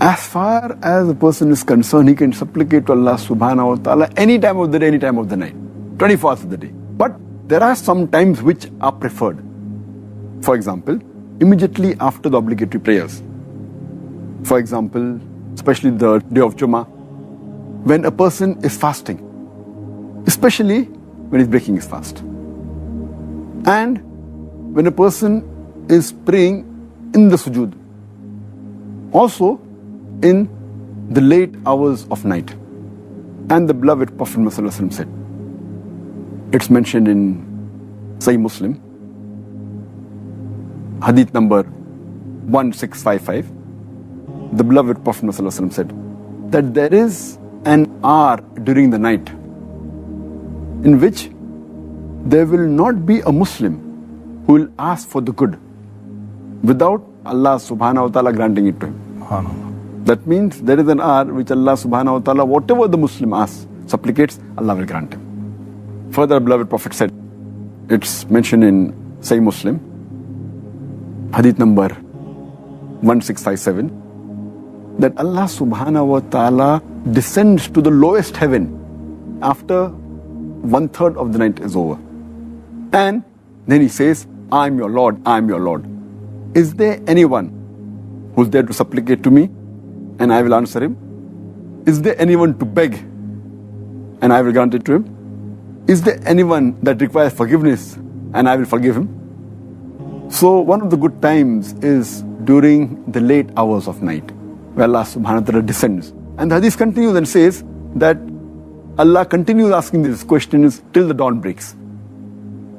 As far as a person is concerned, he can supplicate to Allah subhanahu wa ta'ala any time of the day, any time of the night, 24 hours of the day. But there are some times which are preferred. For example, immediately after the obligatory prayers. For example, especially the day of Jummah, when a person is fasting, especially when he's breaking his fast. And when a person is praying in the sujood. Also, in the late hours of night. And the beloved Prophet ﷺ said, it's mentioned in Sahih Muslim, hadith number 1655, the beloved Prophet ﷺ said that there is an hour during the night in which there will not be a Muslim who will ask for the good without Allah subhanahu wa ta'ala granting it to him. That means there is an hour which Allah subhanahu wa ta'ala, whatever the Muslim asks, supplicates, Allah will grant him. Further, beloved Prophet said, it's mentioned in Sahih Muslim, hadith number 1657, that Allah subhanahu wa ta'ala descends to the lowest heaven after 1/3 of the night is over. And then he says, I am your Lord, I am your Lord. Is there anyone who's there to supplicate to me? And I will answer him. Is there anyone to beg? And I will grant it to him. Is there anyone that requires forgiveness? And I will forgive him. So one of the good times is during the late hours of night, where Allah subhanahu wa ta'ala descends. And the hadith continues and says that Allah continues asking these questions till the dawn breaks.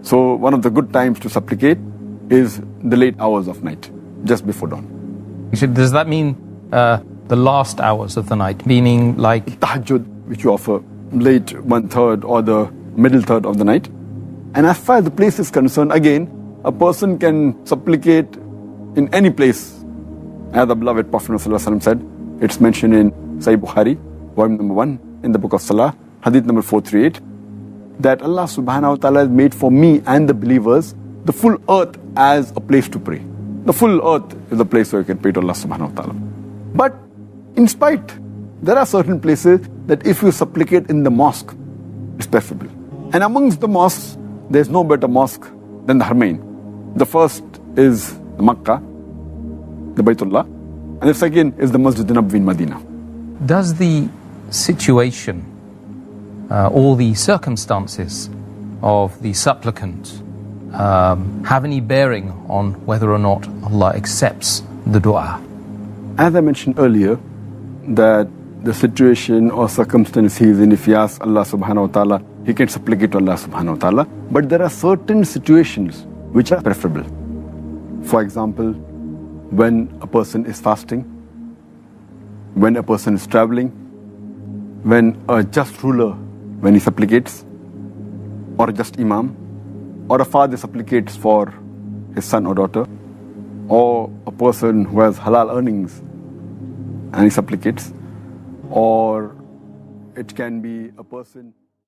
So one of the good times to supplicate is the late hours of night, just before dawn. Does that mean the last hours of the night, meaning like tahajjud, which you offer late 1/3 or the middle third of the night? And as far as the place is concerned, again, a person can supplicate in any place. As the beloved Prophet ﷺ said, it's mentioned in Sahih Bukhari, volume number 1, in the book of Salah, hadith number 438, that Allah subhanahu wa ta'ala has made for me and the believers the full earth as a place to pray. The full earth is a place where you can pray to Allah subhanahu wa ta'ala. But in spite, there are certain places that if you supplicate in the mosque, it's preferable. And amongst the mosques, there's no better mosque than the Haramain. The first is the Makkah, the Baytullah, and the second is the Masjid Nabawi in Medina. Does the situation or the circumstances of the supplicant have any bearing on whether or not Allah accepts the dua? As I mentioned earlier, that the situation or circumstance he is in, if he asks Allah subhanahu wa ta'ala, he can supplicate to Allah subhanahu wa ta'ala. But there are certain situations which are preferable. For example, when a person is fasting, when a person is traveling, when a just ruler, when he supplicates, or a just imam, or a father supplicates for his son or daughter, or a person who has halal earnings and he supplicates, or it can be a person